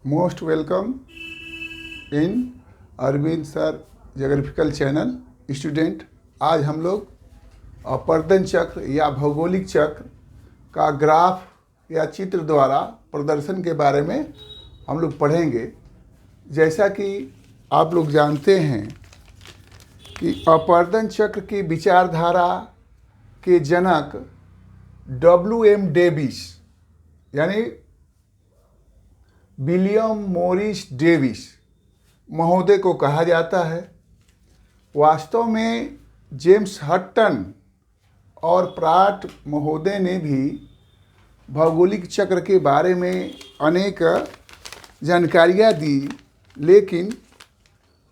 Most welcome in Arvind sir geographical channel. Student, आज हम लोग अपवर्तन चक्र या भौगोलिक चक्र का ग्राफ या चित्र द्वारा प्रदर्शन के बारे में हम लोग पढ़ेंगे। जैसा कि आप लोग जानते हैं कि अपवर्तन चक्र की विचारधारा के जनक W.M. डेविस यानी विलियम मॉरिस डेविस महोदय को कहा जाता है। वास्तव में जेम्स हटन और प्राट महोदय ने भी भौगोलिक चक्र के बारे में अनेक जानकारियाँ दी, लेकिन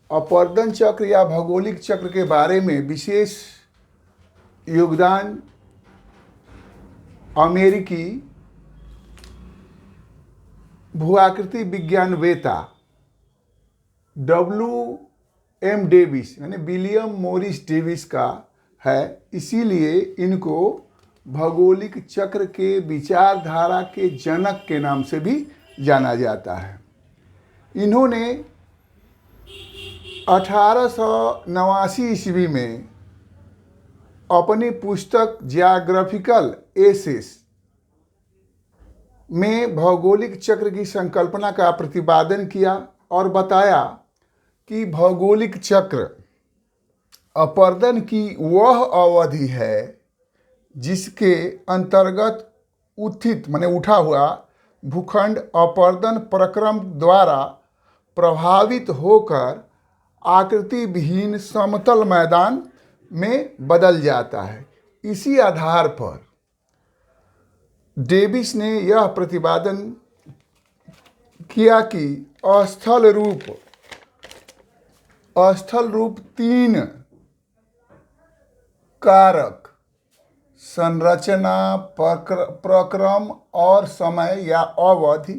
अपवर्तन चक्र या भौगोलिक चक्र के बारे में विशेष योगदान अमेरिकी भूआकृति विज्ञानवेत्ता W.M. डेविस यानी विलियम मॉरिस डेविस का है। इसीलिए इनको भौगोलिक चक्र के विचारधारा के जनक के नाम से भी जाना जाता है। इन्होंने 1889 ईस्वी में अपनी पुस्तक ज्योग्राफिकल एसेस में भौगोलिक चक्र की संकल्पना का प्रतिपादन किया और बताया कि भौगोलिक चक्र अपवर्तन की वह अवधि है जिसके अंतर्गत उत्थित माने उठा हुआ भूखंड अपवर्तन प्रक्रम द्वारा प्रभावित होकर आकृति विहीन समतल मैदान में बदल जाता है। इसी आधार पर डेविस ने यह प्रतिपादन किया कि अस्थल रूप तीन कारक संरचना, प्रक्रम और समय या अवधि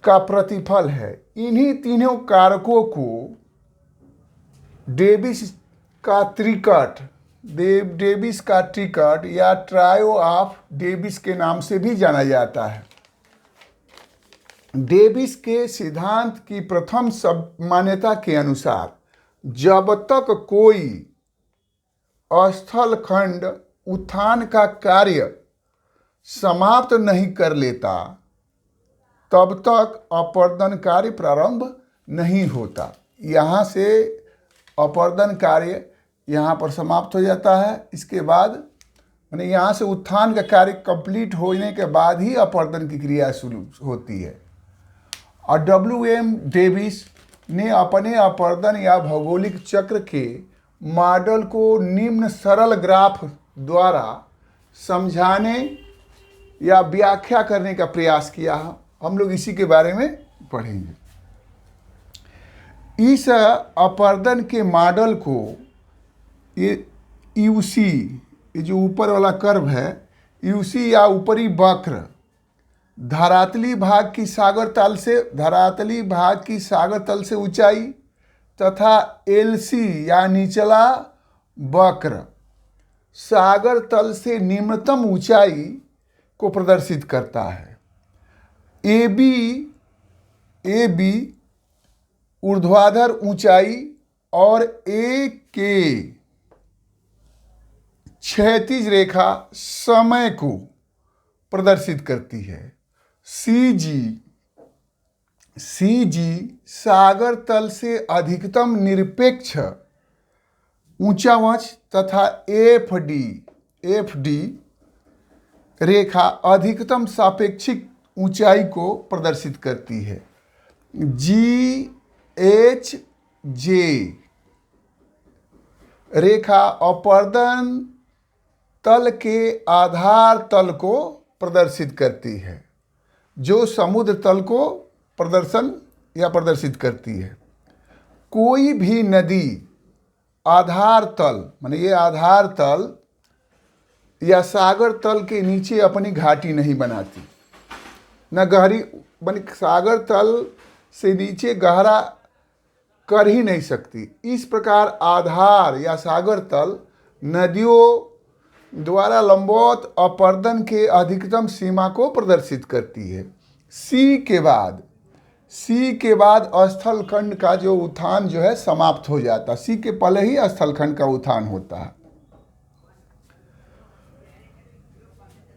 का प्रतिफल है। इन्हीं तीनों कारकों को डेविस का त्रिकट या ट्रायो ऑफ डेविस के नाम से भी जाना जाता है। डेविस के सिद्धांत की प्रथम मान्यता के अनुसार जब तक कोई स्थल खंड उत्थान का कार्य समाप्त नहीं कर लेता तब तक अपवर्तन कार्य प्रारंभ नहीं होता। यहाँ से अपवर्तन कार्य यहाँ पर समाप्त हो जाता है। इसके बाद यानी यहाँ से उत्थान का कार्य कंप्लीट होने के बाद ही अपवर्तन की क्रिया शुरू होती है। और W.M. डेविस ने अपने अपवर्तन या भौगोलिक चक्र के मॉडल को निम्न सरल ग्राफ द्वारा समझाने या व्याख्या करने का प्रयास किया है। हम लोग इसी के बारे में पढ़ेंगे। इस अपवर्तन के मॉडल को ये UC, ये जो ऊपर वाला कर्व है, UC या ऊपरी वक्र धरातली भाग की सागर तल से ऊंचाई तथा LC या निचला वक्र सागर तल से निम्नतम ऊंचाई को प्रदर्शित करता है। AB ऊर्ध्वाधर ऊंचाई और AK क्षैतिज रेखा समय को प्रदर्शित करती है। CG सागर तल से अधिकतम निरपेक्ष ऊंचावच तथा FD रेखा अधिकतम सापेक्षिक ऊंचाई को प्रदर्शित करती है। GHJ रेखा अपवर्तन तल के आधार तल को प्रदर्शित करती है, जो समुद्र तल को प्रदर्शित करती है। कोई भी नदी आधार तल माने ये आधार तल या सागर तल के नीचे अपनी घाटी नहीं बनाती, न गहरी सागर तल से नीचे गहरा कर ही नहीं सकती। इस प्रकार आधार या सागर तल नदियों द्वारा लंबवत अपवर्तन के अधिकतम सीमा को प्रदर्शित करती है। सी के बाद सी के बाद स्थल खंड का जो उत्थान जो है समाप्त हो जाता है। सी के पहले ही स्थल खंड का उत्थान होता है।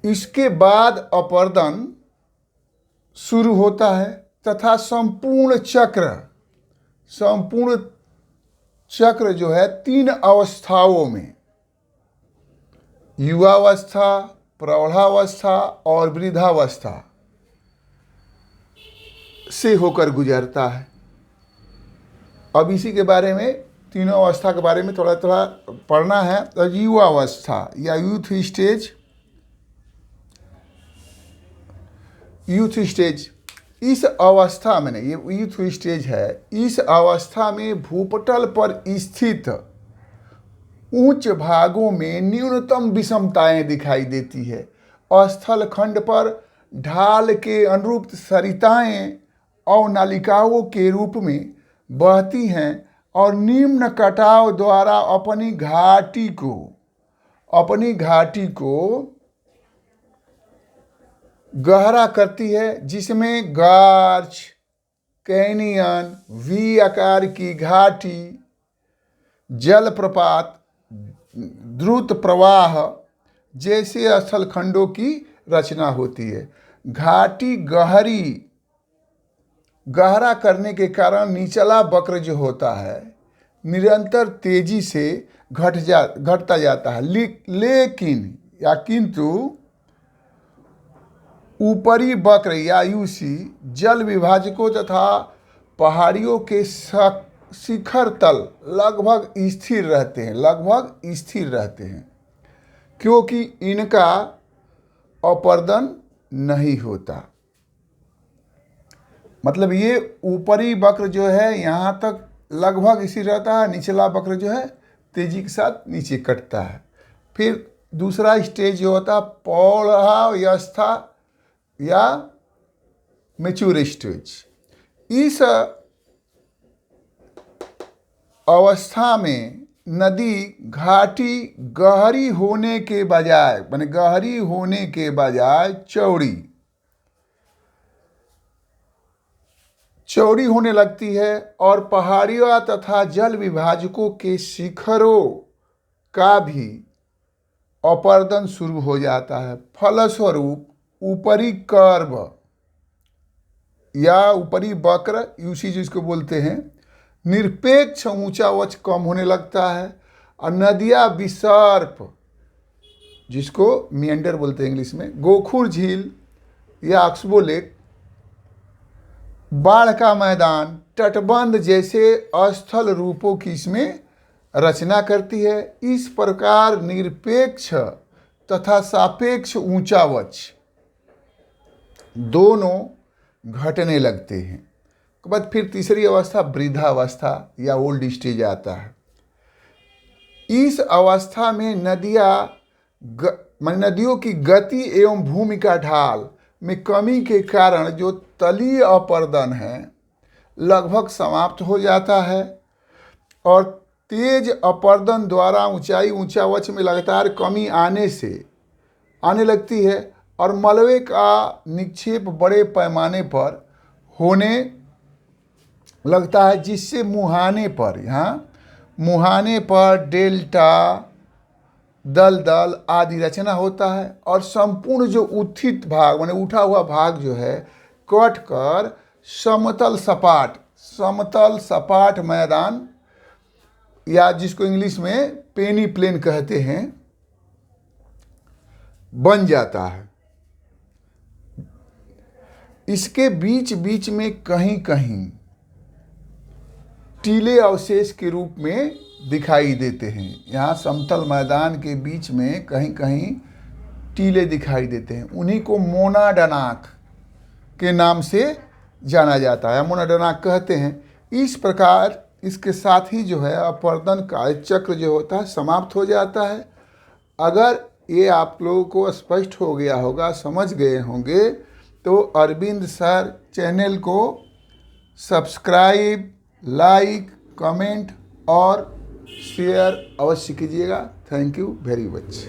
इसके बाद अपर्दन शुरू होता है तथा संपूर्ण चक्र जो है 3 अवस्थाओं में, युवावस्था, प्रौढ़ावस्था और वृद्धावस्था से होकर गुजरता है। अब इसी के बारे में, तीनों अवस्था के बारे में थोड़ा थोड़ा पढ़ना है। तो युवावस्था या यूथ स्टेज, इस अवस्था में, ये यूथ स्टेज है, इस अवस्था में भूपटल पर स्थित उच्च भागों में न्यूनतम विषमताएं दिखाई देती है। स्थल खंड पर ढाल के अनुरूप सरिताएं अवनालिकाओं के रूप में बहती हैं और निम्न कटाव द्वारा अपनी घाटी को गहरा करती है, जिसमें गार्च, कैनियन, वी आकार की घाटी, जलप्रपात, द्रुत प्रवाह जैसे स्थल खंडों की रचना होती है। घाटी गहरा करने के कारण निचला वक्र जो होता है निरंतर तेजी से घटता जाता है, किंतु ऊपरी वक्र या यूसी जल विभाजकों तथा पहाड़ियों के शिखर तल लगभग स्थिर रहते हैं क्योंकि इनका अपर्दन नहीं होता। मतलब ये ऊपरी वक्र जो है यहाँ तक लगभग स्थिर रहता है, निचला वक्र जो है तेजी के साथ नीचे कटता है। फिर दूसरा स्टेज जो होता है पौढ़ावस्था या मैच्योर स्टेज। इस अवस्था में नदी घाटी गहरी होने के बजाय चौड़ी होने लगती है और पहाड़ियों तथा जल विभाजकों के शिखरों का भी अपर्दन शुरू हो जाता है। फलस्वरूप ऊपरी कर्व या ऊपरी वक्र यूसी जिसको बोलते हैं निरपेक्ष ऊंचा वक्ष कम होने लगता है और नदियाँ विसर्प जिसको मियंडर बोलते हैं इंग्लिश में, गोखुर झील या अक्सबो लेक, बाढ़ का मैदान, तटबंध जैसे स्थल रूपों की इसमें रचना करती है। इस प्रकार निरपेक्ष तथा सापेक्ष ऊंचा वक्ष दोनों घटने लगते हैं। के बाद फिर तीसरी अवस्था वृद्धावस्था या ओल्ड स्टेज आता है। इस अवस्था में नदियों की गति एवं भूमि का ढाल में कमी के कारण जो तलीय अपर्दन है लगभग समाप्त हो जाता है और तेज अपर्दन द्वारा ऊंचा वक्ष में लगातार कमी आने लगती है और मलबे का निक्षेप बड़े पैमाने पर होने लगता है, जिससे मुहाने पर डेल्टा, दलदल आदि रचना होता है और संपूर्ण जो उत्थित भाग माने उठा हुआ भाग जो है कट कर समतल सपाट मैदान या जिसको इंग्लिश में पेनी प्लेन कहते हैं बन जाता है। इसके बीच बीच में कहीं कहीं टीले अवशेष के रूप में दिखाई देते हैं। यहाँ समतल मैदान के बीच में कहीं कहीं टीले दिखाई देते हैं, उन्हीं को मोनाडनाक के नाम से जाना जाता है, मोनाडनाक कहते हैं। इस प्रकार इसके साथ ही जो है अपर्दन का चक्र जो होता है समाप्त हो जाता है। अगर ये आप लोगों को स्पष्ट हो गया होगा, समझ गए होंगे, तो अरविंद सर चैनल को सब्सक्राइब, लाइक, कमेंट और शेयर अवश्य कीजिएगा। Thank you very much.